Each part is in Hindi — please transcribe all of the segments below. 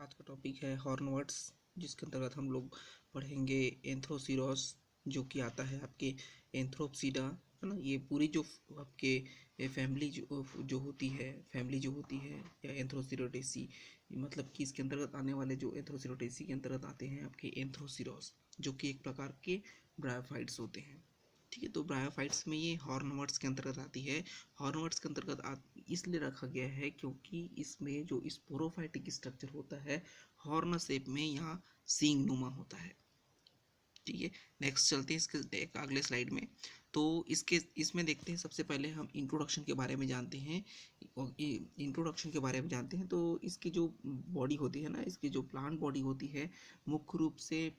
आज का टॉपिक है हॉर्नवर्ड्स, जिसके अंतर्गत हम लोग पढ़ेंगे एंथ्रोसीरोस, जो कि आता है आपके एंथ्रोप्सिडा, है ना। ये पूरी जो आपके फैमिली जो होती है या एंथ्रोसिरोटेसी, मतलब कि इसके अंतर्गत आने वाले जो एंथ्रोसिरोटेसी के अंतर्गत आते हैं आपके एंथ्रोसीरोस, जो कि एक प्रकार के ब्रायोफाइट्स होते हैं। ठीक है, तो ब्रायोफाइट्स में ये हॉर्नवर्ड्स के अंतर्गत आती है। हॉर्नवर्ड्स के अंतर्गत इसलिए रखा गया है क्योंकि इसमें जो स्पोरोफाइटिक स्ट्रक्चर होता है हॉर्न शेप में या सींग नुमा होता है। ठीक है, नेक्स्ट चलते हैं इसके एक अगले स्लाइड में। तो इसमें देखते हैं, सबसे पहले हम इंट्रोडक्शन के बारे में जानते हैं। तो इसकी जो बॉडी होती है ना, इसकी जो प्लांट बॉडी होती है मुख्य रूप से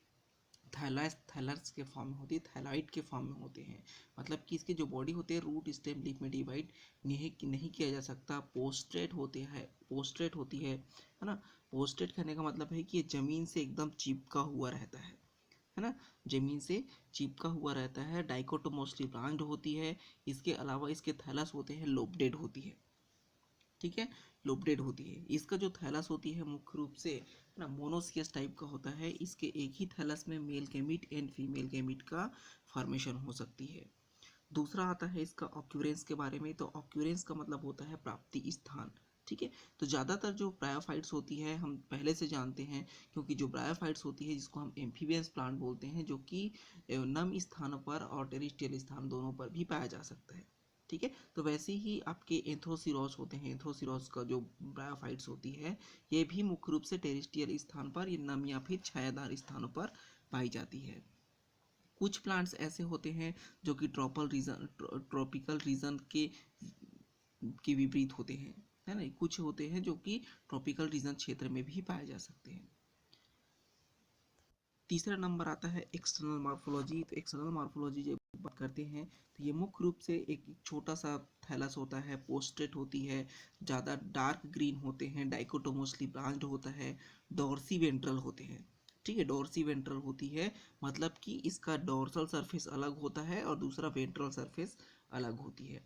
थैलर्स के फॉर्म में होती है, थैलाइड के फॉर्म में होते हैं। मतलब कि इसकी जो बॉडी होती है रूट स्टेम लीफ में डिवाइड नहीं किया जा सकता, पोस्ट्रेट होती है ना। पोस्ट्रेट कहने का मतलब है कि ये जमीन से एकदम चिपका हुआ रहता है ना, जमीन से चिपका हुआ रहता है। डाइकोटोमोस्टली ब्रांच्ड होती है। इसके अलावा इसके थैलस होते हैं लोबडेड होती है। ठीक है, लोबडेड होती है। इसका जो थैलस होती है मुख्य रूप से ना मोनोसियस टाइप का होता है। इसके एक ही थैलस में male gamete and female gamete का फॉर्मेशन हो सकती है। दूसरा आता है इसका ऑक्यूरेंस के बारे में। तो ऑक्यूरेंस का मतलब होता है प्राप्ति स्थान। ठीक है, तो ज़्यादातर जो ब्रायोफाइट्स होती है हम पहले से जानते हैं, क्योंकि जो ब्रायोफाइट्स होती है जिसको हम एम्फीबियंस प्लांट बोलते हैं, जो कि नम स्थानों पर और टेरिस्ट्रियल स्थान दोनों पर भी पाया जा सकता है। ठीक है, तो वैसे ही आपके एंथ्रोसीरोस होते हैं। एंथ्रोसीरोस का जो ब्रायोफाइट्स होती है ये भी मुख्य रूप से टेरिस्ट्रियल स्थान पर, ये नम या फिर छायादार स्थानों पर पाई जाती है। कुछ प्लांट्स ऐसे होते हैं जो कि ट्रॉपिकल रीजन के विपरीत होते हैं, है ना। कुछ होते हैं जो कि ट्रॉपिकल रीजन क्षेत्र में भी पाए जा सकते हैं। तीसरा नंबर आता है एक्सटर्नल मॉर्फोलॉजी। तो एक्सटर्नल मॉर्फोलॉजी जब बात करते हैं तो ये मुख्य रूप से एक छोटा सा थैलस होता है, पोस्ट्रेट होती है, ज़्यादा डार्क ग्रीन होते हैं, डाइकोटोमोसली ब्रांच्ड होता है, डॉर्सी वेंट्रल होते हैं। ठीक है, डॉर्सी वेंट्रल होती है, मतलब कि इसका डॉर्सल सरफेस अलग होता है और दूसरा वेंट्रल सरफेस अलग होती है।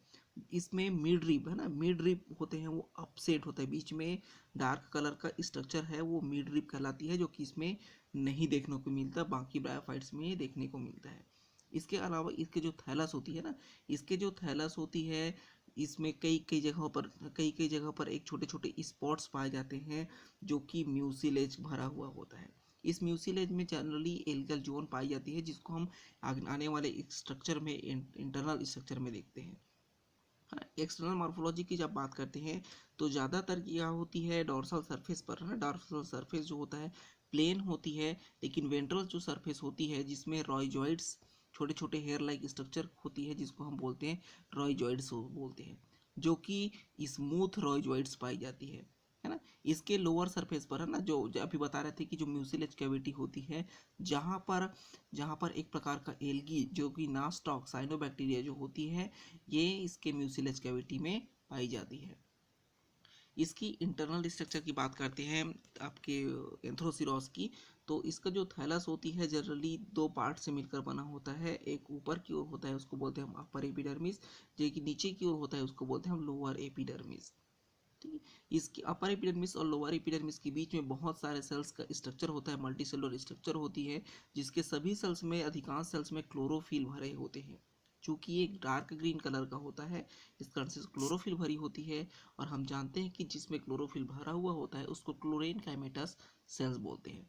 इसमें मिड रिब है ना, मिड रिब होते हैं वो अपसेट होता है, बीच में डार्क कलर का स्ट्रक्चर है वो मिड रिब कहलाती है, जो कि इसमें नहीं देखने को मिलता, बाकी ब्रायोफाइट्स में ये देखने को मिलता है। इसके अलावा इसके जो थैलस होती है ना, इसके जो थैलस होती है इसमें कई कई जगहों पर एक छोटे छोटे स्पॉट्स पाए जाते हैं, जो कि म्यूसिलेज भरा हुआ होता है। इस म्यूसिलेज में जनरली एल्गल जोन पाई जाती है, जिसको हम आने वाले स्ट्रक्चर में, इंटरनल स्ट्रक्चर में देखते हैं। एक्सटर्नल मॉर्फोलॉजी की जब बात करते हैं तो ज़्यादातर क्या होती है डॉर्सल सरफेस पर, है ना। डॉर्सल सरफेस जो होता है प्लेन होती है, लेकिन वेंट्रल जो सरफेस होती है जिसमें रॉयजॉइड्स, छोटे छोटे हेयर लाइक स्ट्रक्चर होती है, जिसको हम बोलते हैं रॉयजॉइड्स बोलते हैं, जो कि स्मूथ रॉयजॉइड्स पाई जाती है ना। इसके लोअर सरफेस पर, है ना, जो अभी बता रहे थे कि जो म्यूसिलेज कैविटी होती है, जहाँ पर एक प्रकार का एल्गी जो कि नास्टॉक साइनोबैक्टीरिया जो होती है, ये इसके म्यूसिलेज कैविटी में पाई जाती है। इसकी इंटरनल स्ट्रक्चर की बात करते हैं आपके एंथ्रोसिरोस की। तो इसका जो थैलस होती है जनरली दो पार्ट से मिलकर बना होता है। एक ऊपर की ओर होता है उसको बोलते हैं हम अपर एपिडर्मिस, जो कि नीचे की ओर होता है उसको बोलते हैं हम लोअर एपिडर्मिस। ठीक है, इसकी अपर एपिडर्मिस और लोअर एपिडर्मिस के बीच में बहुत सारे सेल्स का स्ट्रक्चर होता है, मल्टी सेलुलर स्ट्रक्चर होती है, जिसके सभी सेल्स में, अधिकांश सेल्स में क्लोरोफिल भरे होते हैं। चूंकि ये डार्क ग्रीन कलर का होता है, इस कारण से क्लोरोफिल भरी होती है। और हम जानते हैं कि जिसमें क्लोरोफिल भरा हुआ होता है उसको क्लोरेन काइमेटस सेल्स बोलते हैं।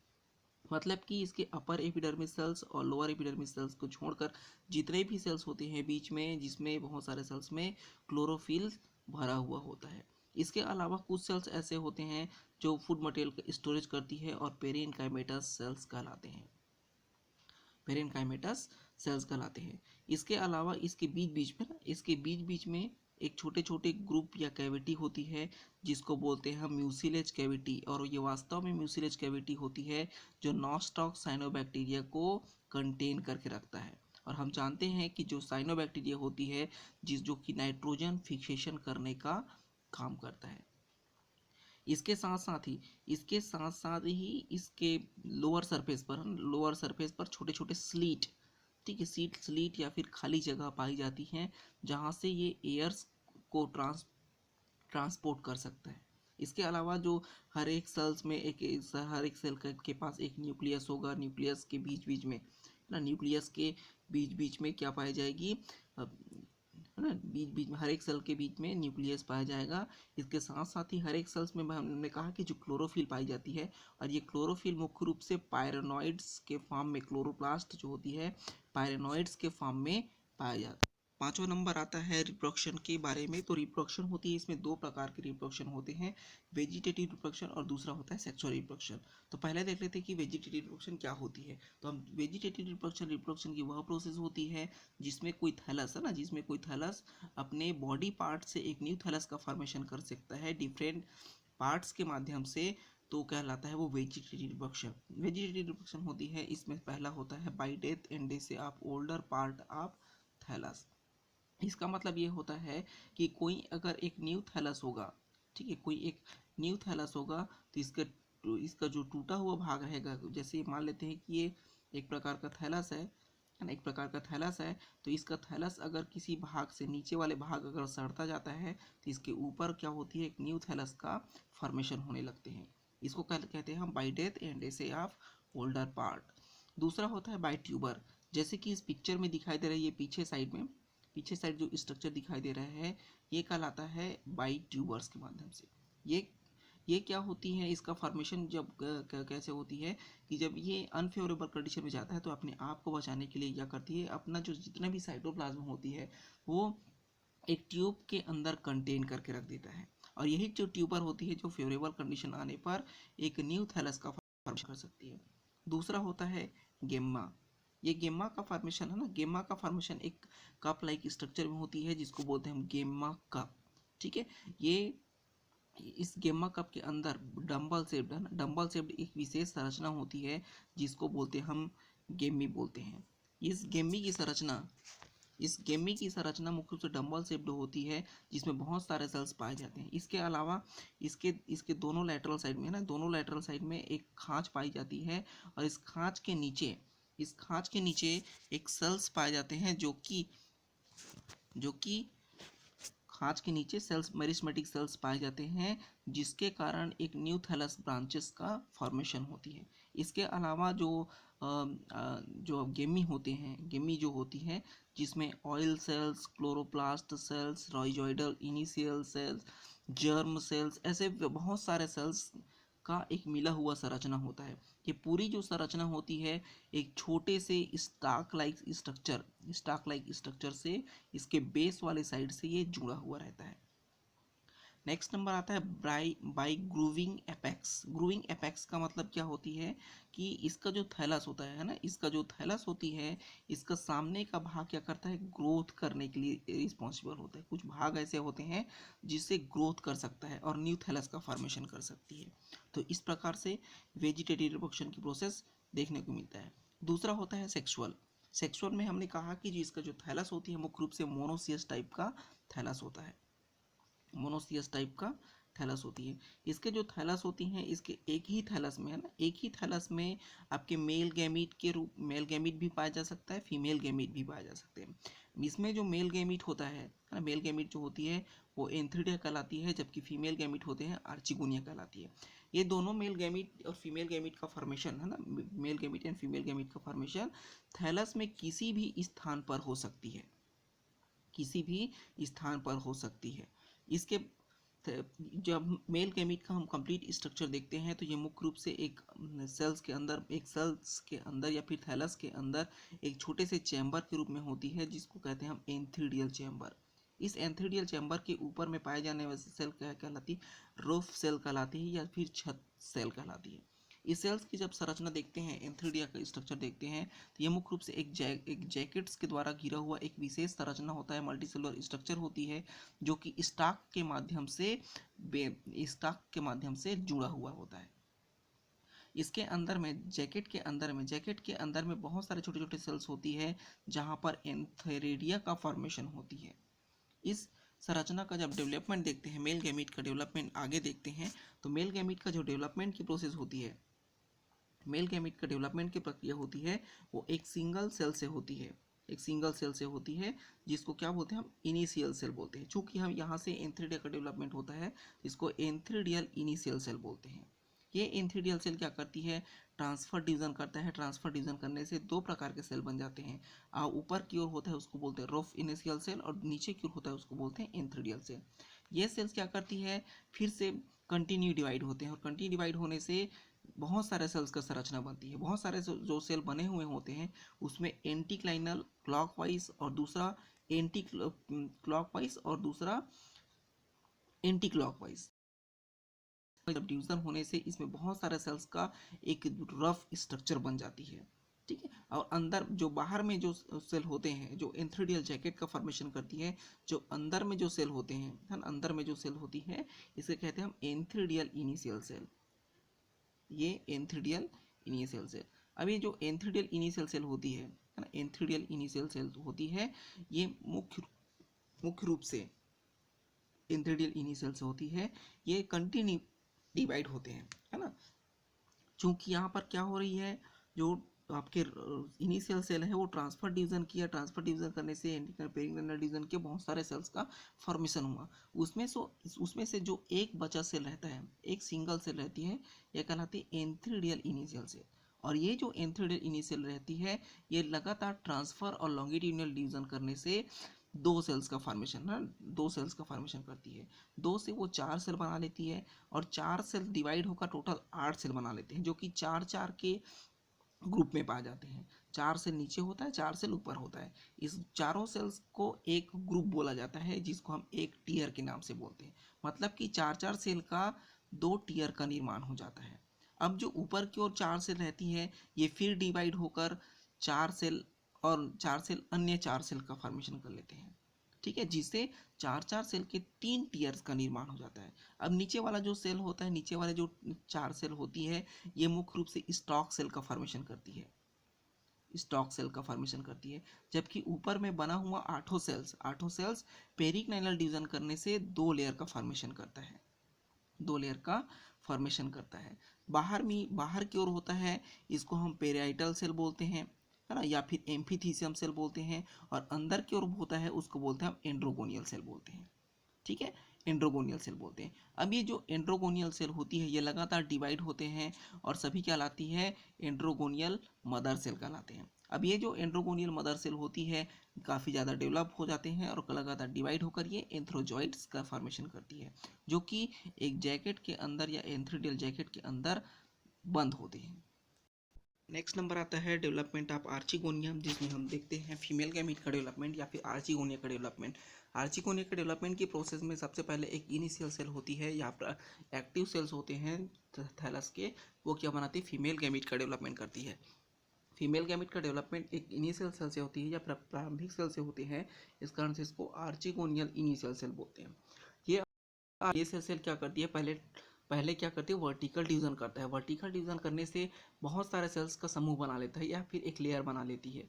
मतलब कि इसके अपर एपिडर्मिस सेल्स और लोअर एपिडर्मिस सेल्स को छोड़कर जितने भी सेल्स होते हैं बीच में, जिसमें बहुत सारे सेल्स में क्लोरोफिल भरा हुआ होता है। इसके अलावा कुछ सेल्स ऐसे होते हैं जो फूड मटेरियल का स्टोरेज करती है और पेरेनकाइमेटस सेल्स कहलाते हैं, पेरेनकाइमेटस सेल्स कहलाते हैं। इसके अलावा इसके बीच बीच में एक छोटे छोटे ग्रुप या कैविटी होती है, जिसको बोलते हैं हम म्यूसिलेज कैविटी, और ये वास्तव में म्यूसिलेज कैविटी होती है जो नॉस्टॉक साइनोबैक्टीरिया को कंटेन करके रखता है। और हम जानते हैं कि जो साइनोबैक्टीरिया होती है जो कि नाइट्रोजन फिक्सेशन करने का काम करता है। इसके साथ साथ ही इसके लोअर सरफेस पर छोटे छोटे स्लीट, ठीक है, स्लीट या फिर खाली जगह पाई जाती हैं, जहाँ से ये एयर्स को ट्रांसपोर्ट कर सकता है। इसके अलावा जो हर एक सेल्स में हर एक सेल के पास एक न्यूक्लियस होगा। न्यूक्लियस के बीच बीच में ना, न्यूक्लियस के बीच बीच में क्या पाई जाएगी, है ना, बीच बीच में हर एक सेल के बीच में न्यूक्लियस पाया जाएगा। इसके साथ साथ ही हर एक सेल्स में हमने कहा कि जो क्लोरोफिल पाई जाती है, और ये क्लोरोफिल मुख्य रूप से पायरेनॉइड्स के फॉर्म में, क्लोरोप्लास्ट जो होती है पायरेनॉइड्स के फॉर्म में पाया जाता है। पांचवा नंबर आता है रिप्रोडक्शन के बारे में। तो रिप्रोडक्शन होती है, इसमें दो प्रकार के रिप्रोडक्शन होते हैं, वेजिटेटिव रिप्रोडक्शन और दूसरा होता है सेक्सुअल रिप्रोडक्शन। तो पहले देख लेते हैं कि वेजिटेटिव रिप्रोडक्शन क्या होती है। तो हम वेजिटेटिव रिप्रोडक्शन की वह प्रोसेस होती है जिसमें कोई थैलस है ना, जिसमें कोई थैलस अपने बॉडी पार्ट से एक न्यू थैलस का फॉर्मेशन कर सकता है डिफरेंट पार्ट्स के माध्यम से, तो कहलाता है वो वेजिटेटिव रिप्रोडक्शन। वेजिटेटिव रिप्रोडक्शन होती है, इसमें पहला होता है by death and decay of older part of thallus. इसका मतलब ये होता है कि कोई अगर एक न्यू थैलस होगा, ठीक है, कोई एक न्यू थैलस होगा, तो इसका जो टूटा हुआ भाग रहेगा, जैसे मान लेते हैं कि ये एक प्रकार का थैलस है ना, एक प्रकार का थैलस है, तो इसका थैलस अगर किसी भाग से नीचे वाले भाग अगर सड़ता जाता है, तो इसके ऊपर क्या होती है, एक न्यू थैलस का फॉर्मेशन होने लगते हैं। इसको कहते हैं हम by death and decay of older part. दूसरा होता है बाय ट्यूबर, जैसे कि इस पिक्चर में दिखाई दे रहा है, ये पीछे साइड जो स्ट्रक्चर दिखाई दे रहा है, ये कहलाता है बाई ट्यूबर्स के माध्यम से। ये क्या होती है, इसका फॉर्मेशन जब कैसे होती है कि जब ये अनफेवरेबल कंडीशन में जाता है, तो अपने आप को बचाने के लिए क्या करती है, अपना जो जितना भी साइटोप्लाज्म होती है वो एक ट्यूब के अंदर कंटेन करके रख देता है, और यही जो ट्यूबर होती है जो फेवरेबल कंडीशन आने पर एक न्यू थैलस का फॉर्मेशन कर सकती है। दूसरा होता है गेम्मा। ये गेम्मा का फॉर्मेशन है ना, गेम्मा का फॉर्मेशन एक कप लाइक स्ट्रक्चर में होती है जिसको बोलते हैं हम गेम्मा कप, ठीक है। ये इस गेम्मा कप के अंदर डंबल शेप्ड है ना, डंबल शेप्ड एक विशेष संरचना होती है जिसको बोलते हैं हम गेमी बोलते हैं। इस गेमी की संरचना इस गेमी की संरचना मुख्य रूप से डंबल शेप्ड होती है, जिसमें बहुत सारे सेल्स पाए जाते हैं। इसके अलावा इसके इसके दोनों लैटरल साइड में ना, दोनों लैटरल साइड में एक खांच पाई जाती है, और इस खांच के नीचे एक सेल्स पाए जाते हैं जो कि खांच के नीचे सेल्स, मेरिस्मेटिक सेल्स पाए जाते हैं, जिसके कारण एक न्यू थैलस ब्रांचेस का फॉर्मेशन होती है। इसके अलावा जो गेमी जो होती हैं, जिसमें oil cells, chloroplast cells, rhizoidal initial cells, germ cells, ऐसे बहुत सारे सेल्स का एक मिला हुआ संरचना होता है। ये पूरी जो संरचना होती है एक छोटे से स्टाक लाइक स्ट्रक्चर से इसके बेस वाले साइड से ये जुड़ा हुआ रहता है। नेक्स्ट नंबर आता है by grooving apex. Grooving apex का मतलब क्या होती है कि इसका जो थैलस होता है ना, इसका जो थैलस होती है, इसका सामने का भाग क्या करता है, ग्रोथ करने के लिए रिस्पॉन्सिबल होता है। कुछ भाग ऐसे होते हैं जिससे ग्रोथ कर सकता है और न्यू थैलस का फॉर्मेशन कर सकती है। तो इस प्रकार से वेजिटेटिव रिप्रोडक्शन की प्रोसेस देखने को मिलता है। दूसरा होता है सेक्सुअल में हमने कहा कि जो इसका जो थैलस होती है मुख्य रूप से मोनोसियस टाइप का थैलस होता है, मोनोसियस टाइप का थैलस होती है। इसके जो थैलस होती हैं, इसके एक ही थैलस में है ना, एक ही थैलस में आपके मेल गैमीट भी पाया जा सकता है, फीमेल गैमीट भी पाया जा सकते हैं। इसमें जो मेल गैमीट होता है ना, मेल गैमीट जो होती है वो एंथ्रीडिया कहलाती है, जबकि फीमेल गैमीट होते हैं आर्चिगोनिया कहलाती है। ये दोनों मेल गैमीट और फीमेल गैमीट का फॉर्मेशन है ना, male gamete and female gamete का फॉर्मेशन थैलस में किसी भी स्थान पर हो सकती है, किसी भी स्थान पर हो सकती है। इसके जब मेल गैमीट का हम कंप्लीट स्ट्रक्चर देखते हैं, तो ये मुख्य रूप से एक सेल्स के अंदर या फिर थैलस के अंदर एक छोटे से चैम्बर के रूप में होती है, जिसको कहते हैं हम एंथ्रीडियल चैम्बर। इस एंथ्रीडियल चैम्बर के ऊपर में पाए जाने वाली सेल क्या कहलाती है, रूफ सेल कहलाती है या फिर छत सेल कहलाती है। इस सेल्स की जब संरचना देखते हैं, एंथ्रीडिया का स्ट्रक्चर देखते हैं, तो ये मुख्य रूप से एक जैकेट्स के द्वारा घिरा हुआ एक विशेष संरचना होता है, मल्टीसेलुलर स्ट्रक्चर होती है, जो कि स्टाक के माध्यम से जुड़ा हुआ होता है। इसके अंदर में जैकेट के अंदर में बहुत सारे छोटे छोटे सेल्स होती है, जहां पर एंथेरिडिया का फॉर्मेशन होती है। इस संरचना का जब डेवलपमेंट देखते हैं, मेल गैमीट का डेवलपमेंट आगे देखते हैं, तो मेल गैमीट का जो डेवलपमेंट की प्रोसेस होती है, मेल गैमीट का डेवलपमेंट की प्रक्रिया होती है, वो एक सिंगल सेल से होती है। एक सिंगल सेल से होती है, जिसको क्या बोलते हैं हम इनिशियल सेल बोलते हैं। चूंकि हम यहाँ से एंथ्रीडियल का डेवलपमेंट होता है, इसको एंथ्रीडियल इनिशियल सेल बोलते हैं। ये एंथ्रीडियल सेल क्या करती है, ट्रांसफर डिवीजन करता है। ट्रांसफर डिवीजन करने से दो प्रकार के सेल बन जाते हैं। ऊपर की ओर होता है उसको बोलते हैं रफ इनिशियल सेल, और नीचे की ओर होता है उसको बोलते हैं एंथ्रीडियल सेल। ये सेल्स क्या करती है, फिर से कंटिन्यू डिवाइड होते हैं, और कंटिन्यू डिवाइड होने से बहुत सारे सेल्स का संरचना बनती है। बहुत सारे जो सेल बने हुए होते हैं उसमें एंटीक्लाइनल क्लॉकवाइज और दूसरा एंटी क्लॉकवाइज और दूसरा एंटी क्लॉकवाइज। जब डिवीजन होने से इसमें बहुत सारे सेल्स का एक रफ स्ट्रक्चर बन जाती है, ठीक है। और अंदर जो बाहर में जो सेल होते हैं, जो एंथ्रीडियल जैकेट का फॉर्मेशन करती है, जो अंदर में जो सेल होते हैं, है ना, अंदर में जो सेल होती है, इसे कहते हैं हम एंथ्रीडियल इनिशियल सेल। ये एंथ्रीडियल इनिशियल सेल। अब ये जो एंथ्रीडियल इनिशियल सेल होती है ना, एंथ्रीडियल इनिशियल सेल होती है, ये मुख्य रूप से एंथ्रीडियल इनिशियल से होती है। ये कंटिन्यू डिवाइड होते हैं, है ना। चूंकि यहाँ पर क्या हो रही है, जो आपके इनिशियल सेल है वो ट्रांसफर डिवीजन किया, ट्रांसफर डिवीजन करने से पेरिग्नल डिवीजन के बहुत सारे सेल्स का फॉर्मेशन हुआ। उसमें से जो एक बचा सेल रहता है, एक सिंगल सेल रहती है, यह कहलाती है एंथ्रीडियल इनिशियल सेल। और ये जो एंथ्रीडियल इनिशियल रहती है, ये लगातार ट्रांसफर और लॉन्गिट्यूडिनल डिवीजन करने से दो सेल्स का फॉर्मेशन ना, दो सेल्स का फॉर्मेशन करती है। दो से वो चार सेल बना लेती है, और चार सेल डिवाइड होकर टोटल 8 सेल बना लेते हैं, जो कि चार चार के ग्रुप में पाए जाते हैं। 4 सेल नीचे होता है, 4 सेल ऊपर होता है। इस चारों सेल्स को एक ग्रुप बोला जाता है, जिसको हम एक टीयर के नाम से बोलते हैं। मतलब कि चार चार सेल का दो टीयर का निर्माण हो जाता है। अब जो ऊपर की ओर 4 सेल रहती है, ये फिर डिवाइड होकर 4 सेल और 4 सेल अन्य 4 सेल का फॉर्मेशन कर लेते हैं, ठीक है, जिससे चार चार सेल के 3 टीयर्स का निर्माण हो जाता है। अब नीचे वाला जो सेल होता है, नीचे वाले जो 4 सेल होती है, ये मुख्य रूप से स्टॉक सेल का फॉर्मेशन करती है, स्टॉक सेल का फॉर्मेशन करती है। जबकि ऊपर में बना हुआ आठों सेल्स पेरिक्लाइनल डिवीजन करने से दो लेयर का फॉर्मेशन करता है, दो लेयर का फॉर्मेशन करता है। बाहर की ओर होता है, इसको हम पेराइटल सेल बोलते हैं, है ना, या फिर एम्फिथीसियम सेल बोलते हैं। और अंदर की ओर होता है, उसको बोलते हैं हम एंड्रोगोनियल सेल बोलते हैं, ठीक है, एंड्रोगोनियल सेल बोलते हैं। अब ये जो एंड्रोगोनियल सेल होती है, ये लगातार डिवाइड होते हैं और सभी कहलाती है एंड्रोगोनियल मदर सेल कहलाते हैं। अब ये जो एंड्रोगोनियल मदर सेल होती है, काफ़ी ज़्यादा डेवलप हो जाते हैं और लगातार डिवाइड होकर ये एंथ्रोजॉइड्स का फॉर्मेशन करती है, जो कि एक जैकेट के अंदर या एंथ्रीडियल जैकेट के अंदर बंद होते हैं। नेक्स्ट नंबर आता है डेवलपमेंट ऑफ आर्चिगोनियम, जिसमें हम देखते हैं फीमेल गैमीट का डेवलपमेंट या फिर आर्चिगोनिया का डेवलपमेंट। आर्चिगोनिया के डेवलपमेंट की प्रोसेस में सबसे पहले एक इनिशियल सेल होती है, या फिर एक्टिव सेल्स होते हैं थैलस के, वो क्या बनाती है, फीमेल गैमीट का डेवलपमेंट करती है। फीमेल गैमीट का डेवलपमेंट एक इनिशियल सेल से होती है या प्रारंभिक सेल से होते हैं, इस कारण से इसको आर्चिगोनियल इनिशियल सेल बोलते हैं। ये सेल क्या करती है, पहले पहले क्या करती है, वर्टिकल डिवीजन करता है। वर्टिकल डिवीजन करने से बहुत सारे सेल्स का समूह बना लेता है या फिर एक लेयर बना लेती है,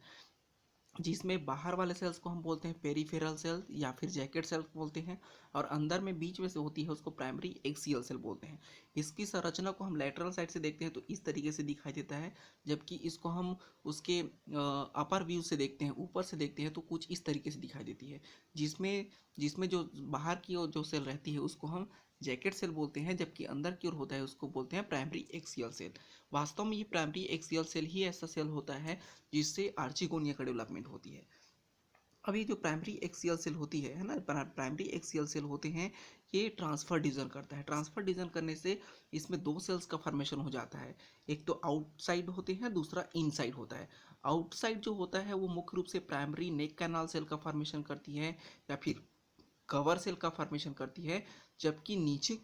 जिसमें बाहर वाले सेल्स को हम बोलते हैं पेरिफेरल सेल या फिर जैकेट सेल बोलते हैं, और अंदर में बीच में से होती है उसको प्राइमरी एक्सियल सेल बोलते हैं। इसकी संरचना को हम लैटरल साइड से देखते हैं तो इस तरीके से दिखाई देता है, जबकि इसको हम उसके अपर व्यू से देखते हैं, ऊपर से देखते हैं तो कुछ इस तरीके से दिखाई देती है, जिसमें जिसमें जो बाहर की ओर जो सेल रहती है उसको हम जैकेट सेल बोलते हैं, जबकि अंदर की ओर होता है उसको बोलते हैं प्राइमरी एक्सियल सेल। वास्तव में ये प्राइमरी एक्सियल सेल ही ऐसा सेल होता है जिससे आर्चिगोनिया का डेवलपमेंट होती है। अब ये जो प्राइमरी एक्सियल सेल होती है ना, प्राइमरी एक्सियल सेल होते हैं, ये ट्रांसफर डिवीजन करता है। ट्रांसफर डिवीजन करने से इसमें दो सेल्स का फॉर्मेशन हो जाता है, एक तो आउटसाइड होते हैं, दूसरा इनसाइड होता है। आउटसाइड जो होता है वो मुख्य रूप से प्राइमरी नेक कैनाल सेल का फॉर्मेशन करती है या फिर कवर सेल का फॉर्मेशन करती है, जबकि नीचे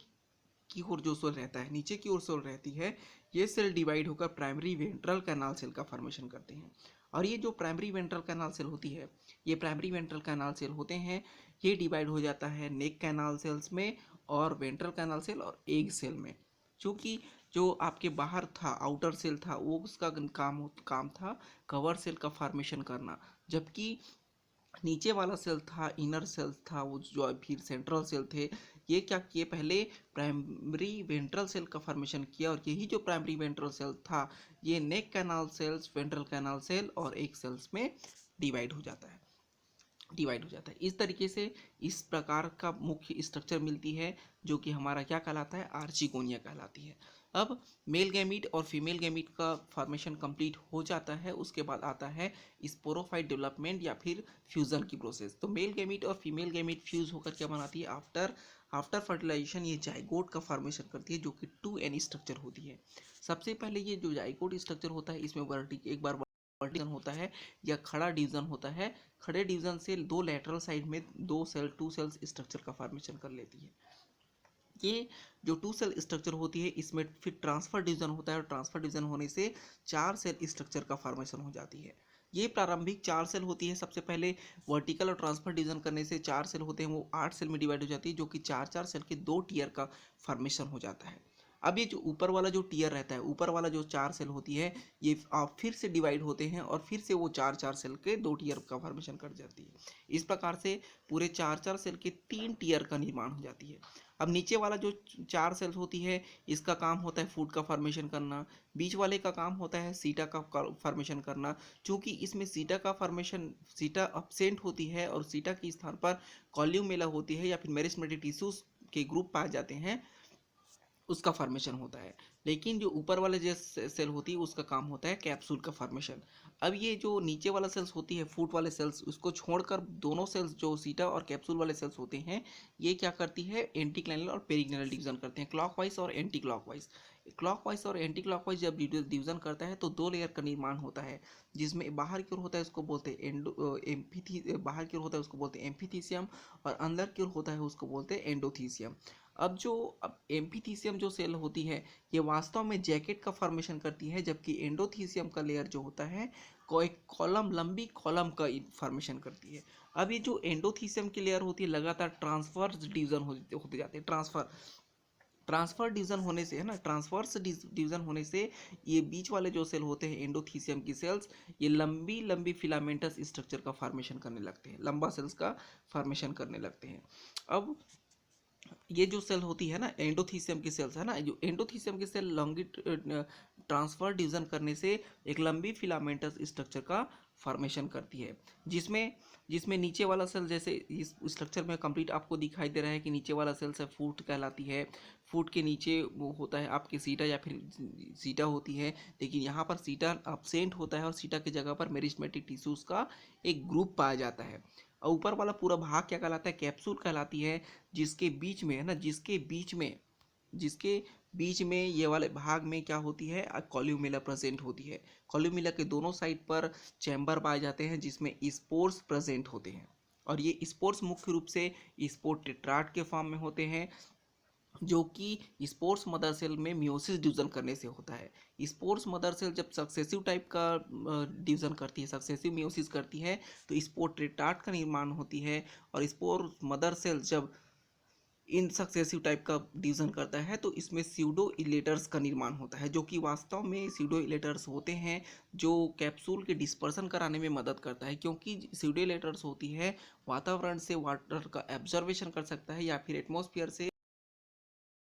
की ओर जो सेल रहता है, नीचे की ओर सेल रहती है, ये सेल डिवाइड होकर प्राइमरी वेंट्रल कैनाल सेल का फॉर्मेशन करते हैं। और ये जो प्राइमरी वेंट्रल कैनाल सेल होती है, ये प्राइमरी वेंट्रल कैनाल सेल होते हैं, ये डिवाइड हो जाता है नेक कैनाल सेल्स में और वेंट्रल कैनाल सेल और एग सेल में। क्योंकि जो आपके बाहर था, आउटर सेल था, वो उसका काम था कवर सेल का फॉर्मेशन करना, जबकि नीचे वाला सेल था, इनर सेल था, वो जो फिर सेंट्रल सेल थे, ये क्या किए, पहले प्राइमरी वेंट्रल सेल का फॉर्मेशन किया, और यही जो प्राइमरी वेंट्रल सेल था, ये neck canal cells, ventral canal cell और एक सेल्स में डिवाइड हो जाता है इस तरीके से इस प्रकार का मुख्य स्ट्रक्चर मिलती है, जो कि हमारा क्या कहलाता है, आर्चिगोनिया कहलाती है। अब मेल गैमीट और फीमेल गैमीट का फॉर्मेशन कंप्लीट हो जाता है, उसके बाद आता है स्पोरोफाइट डेवलपमेंट या फिर फ्यूजन की प्रोसेस। तो मेल गैमीट और फीमेल गैमीट फ्यूज होकर क्या बनाती है, आफ्टर फर्टिलाइजेशन ये जाइगोट का फॉर्मेशन करती है, जो कि 2n स्ट्रक्चर होती है। सबसे पहले ये जो जाइगोट स्ट्रक्चर होता है, इसमें एक बार वर्टिकल होता है या खड़ा डिवीजन होता है। खड़े डिवीजन से दो लेटरल साइड में टू सेल्स स्ट्रक्चर का फॉर्मेशन कर लेती है। ये जो टू सेल स्ट्रक्चर होती है, इसमें फिर ट्रांसफर डिवीजन होता है और ट्रांसफर डिवीजन होने से 4 सेल स्ट्रक्चर का फॉर्मेशन हो जाती है। ये प्रारंभिक 4 सेल होती है। सबसे पहले वर्टिकल और ट्रांसफर डिवीजन करने से 4 सेल होते हैं, वो 8 सेल में डिवाइड हो जाती है, जो कि 4 4 सेल के 2 टीयर का फॉर्मेशन हो जाता है। अब ये जो ऊपर वाला जो टीयर रहता है, ऊपर वाला जो 4 सेल होती है, ये फिर से डिवाइड होते हैं और फिर से वो 4 4 सेल के 2 टीयर का फॉर्मेशन कर जाती है। इस प्रकार से पूरे 4 4 सेल के 3 टीयर का निर्माण हो जाती है। अब नीचे वाला जो 4 सेल्स होती है, इसका काम होता है फूड का फॉर्मेशन करना। बीच वाले का काम होता है सीटा का फॉर्मेशन करना। चूंकि इसमें सीटा का फॉर्मेशन, सीटा अब्सेंट होती है और सीटा के स्थान पर कॉल्यूमेला होती है या फिर मेरिस्टेमेटिक टिश्यूज के ग्रुप पाए जाते हैं, उसका फॉर्मेशन होता है। लेकिन जो ऊपर वाले जो सेल होती है, उसका काम होता है कैप्सूल का फॉर्मेशन। अब ये जो नीचे वाला सेल्स होती है, फूट वाले सेल्स, उसको छोड़कर दोनों सेल्स जो सीटा और कैप्सूल वाले सेल्स होते हैं, ये क्या करती है, एंटीक्लाइनल और पेरिक्लाइनल डिवीजन करते हैं, क्लॉकवाइज और एंटी क्लॉकवाइज। क्लॉकवाइज और एंटी क्लॉकवाइज जब डिवीजन करता है तो 2 लेयर का निर्माण होता है, जिसमें बाहर की ओर होता है उसको बोलते हैं बाहर की ओर होता है उसको बोलते हैं एम्फीथीसियम, और अंदर की ओर होता है उसको बोलते हैं एंडोथीसियम। अब एम्फीथीसियम जो सेल होती है, ये वास्तव में जैकेट का फॉर्मेशन करती है, जबकि एंडोथीसियम का लेयर जो होता है, एक कॉलम, लंबी कॉलम का फॉर्मेशन करती है। अब ये जो एंडोथीसियम की लेयर होती है, लगातार ट्रांसफर्स डिवीजन होते जाते हैं। ट्रांसफर डिवीजन होने से, है ना, ट्रांसफर्स डिवीजन होने से ये बीच वाले जो सेल होते हैं एंडोथीसियम की सेल्स, ये लंबी लंबी फिलामेंटस स्ट्रक्चर का फॉर्मेशन करने लगते हैं, लंबा सेल्स का फॉर्मेशन करने लगते हैं। अब ये जो सेल होती है ना, एंडोथीसियम की सेल्स, है ना, जो एंडोथीसियम की सेल लॉन्गी ट्रांसफर डिवीजन करने से एक लंबी फिलामेंटस स्ट्रक्चर का फॉर्मेशन करती है, जिसमें जिसमें नीचे वाला सेल, जैसे इस स्ट्रक्चर में कंप्लीट आपको दिखाई दे रहा है कि नीचे वाला सेल से फूट कहलाती है। फूट के नीचे वो होता है आपके सीटा या फिर सीटा होती है, लेकिन यहाँ पर सीटा अब्सेंट होता है और सीटा की जगह पर मेरिस्टेमेटिक टिश्यूज का एक ग्रुप पाया जाता है। और ऊपर वाला पूरा भाग क्या कहलाता है, कैप्सूल कहलाती है, जिसके बीच में, है ना, जिसके बीच में ये वाले भाग में क्या होती है, कॉल्यूमेला प्रेजेंट होती है। कॉल्यूमेला के दोनों साइड पर चैम्बर पाए जाते हैं, जिसमें स्पोर्स प्रेजेंट होते हैं, और ये स्पोर्स मुख्य रूप से स्पोर टेट्राड के फॉर्म में होते हैं, जो कि स्पोर्स मदर सेल में मियोसिस डिवीजन करने से होता है। स्पोर्स मदर सेल जब सक्सेसिव टाइप का डिवीजन करती है, सक्सेसिव मियोसिस करती है, तो स्पोर टेट्राड का निर्माण होती है। और स्पोर मदर सेल जब इन सक्सेसिव टाइप का डिवीजन करता है, तो इसमें स्यूडो इलेटर्स का निर्माण होता है, जो कि वास्तव में स्यूडो इलेटर्स होते हैं, जो कैप्सूल के डिस्पर्सन कराने में मदद करता है, क्योंकि स्यूडो इलेटर्स होती है वातावरण से वाटर का एब्जर्वेशन कर सकता है या फिर एटमॉस्फेयर से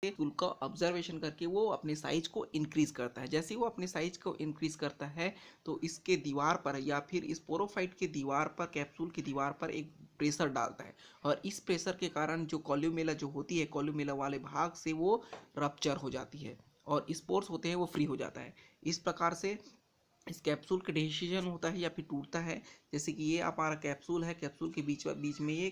फूल का ऑब्जर्वेशन करके वो अपने साइज को इंक्रीज करता है। जैसे ही वो अपने साइज को इंक्रीज करता है, तो इसके दीवार पर या फिर स्पोरोफाइट के दीवार पर, कैप्सूल की दीवार पर एक प्रेशर डालता है, और इस प्रेशर के कारण जो कॉल्यूमेला जो होती है, कॉल्यूमेला वाले भाग से वो रप्चर हो जाती है और स्पोर्स होते हैं वो फ्री हो जाता है। इस प्रकार से इस कैप्सूल का डिसीजन होता है या फिर टूटता है। जैसे कि ये हमारा कैप्सूल है, कैप्सूल के बीच में ये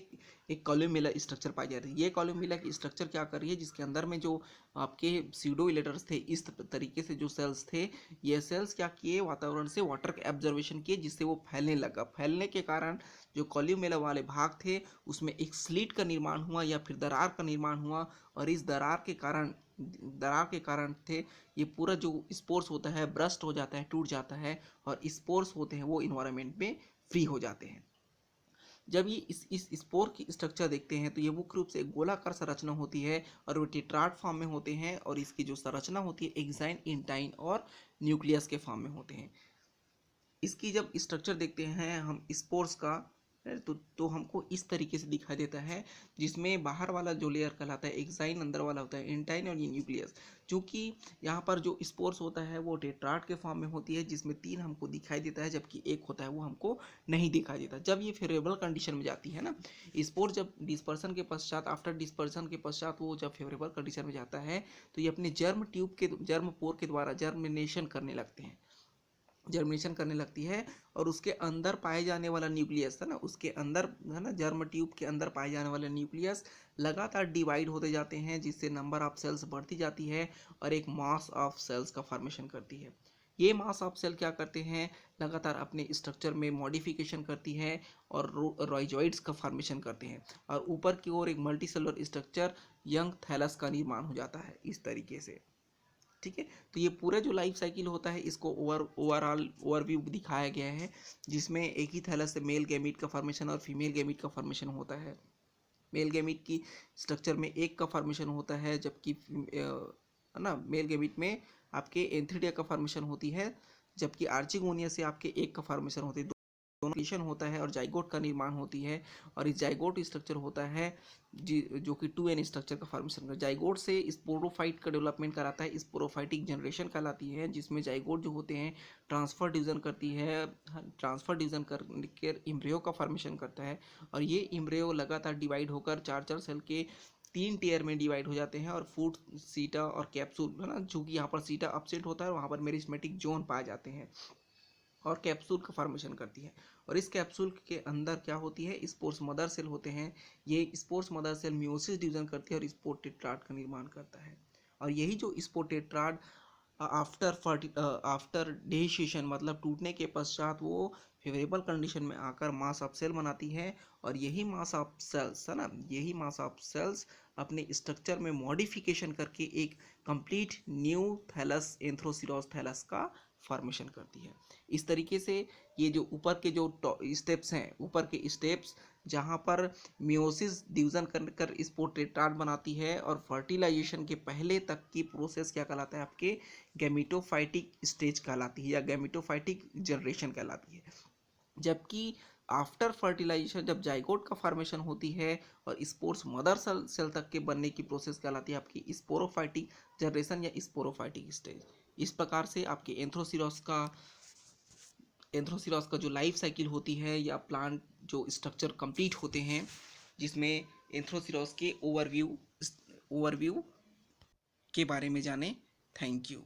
एक कॉल्यूमेला स्ट्रक्चर पाई जा रही है। ये कॉल्यूमेला की स्ट्रक्चर क्या कर रही है, जिसके अंदर में जो आपके स्यूडो इलेटर्स थे, इस तरीके से जो सेल्स थे, ये सेल्स क्या किए, वातावरण से वाटर का एब्जर्वेशन किए, जिससे वो फैलने लगा। फैलने के कारण जो कॉल्यूमेला वाले भाग थे, उसमें एक स्लिट का निर्माण हुआ या फिर दरार का निर्माण हुआ, और इस दरार के कारण थे ये पूरा जो स्पोर्स होता है ब्रस्ट हो जाता है, टूट जाता है, और स्पोर्स होते हैं वो इन्वायरमेंट में फ्री हो जाते हैं। जब ये इस स्पोर की स्ट्रक्चर देखते हैं, तो ये मुख्य रूप से एक गोलाकार संरचना होती है और वो टेट्राड फॉर्म में होते हैं, और इसकी जो संरचना होती है एक्साइन, इंटाइन और न्यूक्लियस के फॉर्म में होते हैं। इसकी जब स्ट्रक्चर देखते हैं हम स्पोर्स का, तो हमको इस तरीके से दिखाई देता है, जिसमें बाहर वाला जो लेयर कहलाता है एक्साइन, अंदर वाला होता है इंटाइन और ये न्यूक्लियस। चूँकि यहाँ पर जो स्पोर्स होता है वो टेट्राड के फॉर्म में होती है, जिसमें 3 हमको दिखाई देता है, जबकि एक होता है वो हमको नहीं दिखाई देता। जब ये फेवरेबल कंडीशन में जाती है ना, स्पोर जब डिस्पर्सन के पश्चात, आफ्टर डिस्पर्सन के पश्चात वो जब फेवरेबल कंडीशन में जाता है, तो ये अपने जर्म पोर के द्वारा जर्मिनेशन करने लगते हैं, जर्मिनेशन करने लगती है। और उसके अंदर पाए जाने वाला न्यूक्लियस है ना, उसके अंदर है ना, जर्म ट्यूब के अंदर पाए जाने वाले न्यूक्लियस लगातार डिवाइड होते जाते हैं, जिससे नंबर ऑफ सेल्स बढ़ती जाती है और एक मास ऑफ सेल्स का फॉर्मेशन करती है। ये मास ऑफ सेल क्या करते हैं, लगातार अपने स्ट्रक्चर में मॉडिफिकेशन करती है और रॉइजॉइड्स का फॉर्मेशन करते हैं, और ऊपर की ओर एक multi cellular structure young thallus का निर्माण हो जाता है इस तरीके से। ठीक है, तो ये पूरा जो लाइफ साइकिल होता है इसको ओवरऑल ओवरव्यू दिखाया गया है, जिसमें एक ही थैलस से मेल गैमीट का फॉर्मेशन और फीमेल गैमीट का फॉर्मेशन होता है। मेल गैमीट की स्ट्रक्चर में एक का फॉर्मेशन होता है, जबकि है ना, मेल गैमीट में आपके एंथीडिया का फॉर्मेशन होती है, जबकि आर्चिगोनिया से आपके एक का फॉर्मेशन होती है। दोनों होता है और जाइगोट का निर्माण होती है, और इस जाइगोट स्ट्रक्चर होता है जो कि 2n स्ट्रक्चर का फॉर्मेशन कर। जाइगोट से स्पोरोफाइट का डेवलपमेंट कराता है, स्पोरोफाइटिक जनरेशन कहलाती है, जिसमें जाइगोट जो होते हैं ट्रांसफर डिवीजन करती है, ट्रांसफर डिवीजन कर इम्ब्रियो का फॉर्मेशन करता है, और ये इम्ब्रियो लगातार डिवाइड होकर 4-4 सेल के 3 टेयर में डिवाइड हो जाते हैं, और फूट, सीटा और कैप्सूल है ना, जो कि यहाँ पर सीटा अपसेट होता है और वहाँ पर मेरिस्मेटिक जोन पाए जाते हैं, और कैप्सूल का फॉर्मेशन करती है। और इस कैप्सूल के अंदर क्या होती है, स्पोर्स मदर सेल होते हैं। ये spores mother cell meiosis division करती है और स्पोर टेट्राड का निर्माण करता है। और यही जो स्पोर टेट्राड आफ्टर डेशिएशन मतलब टूटने के पश्चात वो फेवरेबल कंडीशन में आकर मास ऑफ सेल बनाती है, और यही मास ऑफ सेल्स है ना, यही मास ऑफ सेल्स अपने स्ट्रक्चर में मॉडिफिकेशन करके एक कंप्लीट न्यू थैलस एंथ्रोसिरोस थैलस का फॉर्मेशन करती है। इस तरीके से ये जो ऊपर के जो स्टेप्स हैं, ऊपर के स्टेप्स जहाँ पर मियोसिस डिवीजन कर स्पोर्टेट्राड बनाती है, और फर्टिलाइजेशन के पहले तक की प्रोसेस क्या कहलाता है, आपके गैमिटोफाइटिक स्टेज कहलाती है या गैमिटोफाइटिक जनरेशन कहलाती है। जबकि आफ्टर फर्टिलाइजेशन जब जाइगोट का फॉर्मेशन होती है और स्पोर्स मदर सेल तक के बनने की प्रोसेस कहलाती है आपकी स्पोरोफाइटिक जनरेशन या स्पोरोफाइटिक स्टेज। इस प्रकार से आपके एंथ्रोसिरॉस का जो लाइफ साइकिल होती है या प्लांट जो स्ट्रक्चर कंप्लीट होते हैं, जिसमें एंथ्रोसिरॉस के ओवरव्यू के बारे में जाने। Thank you.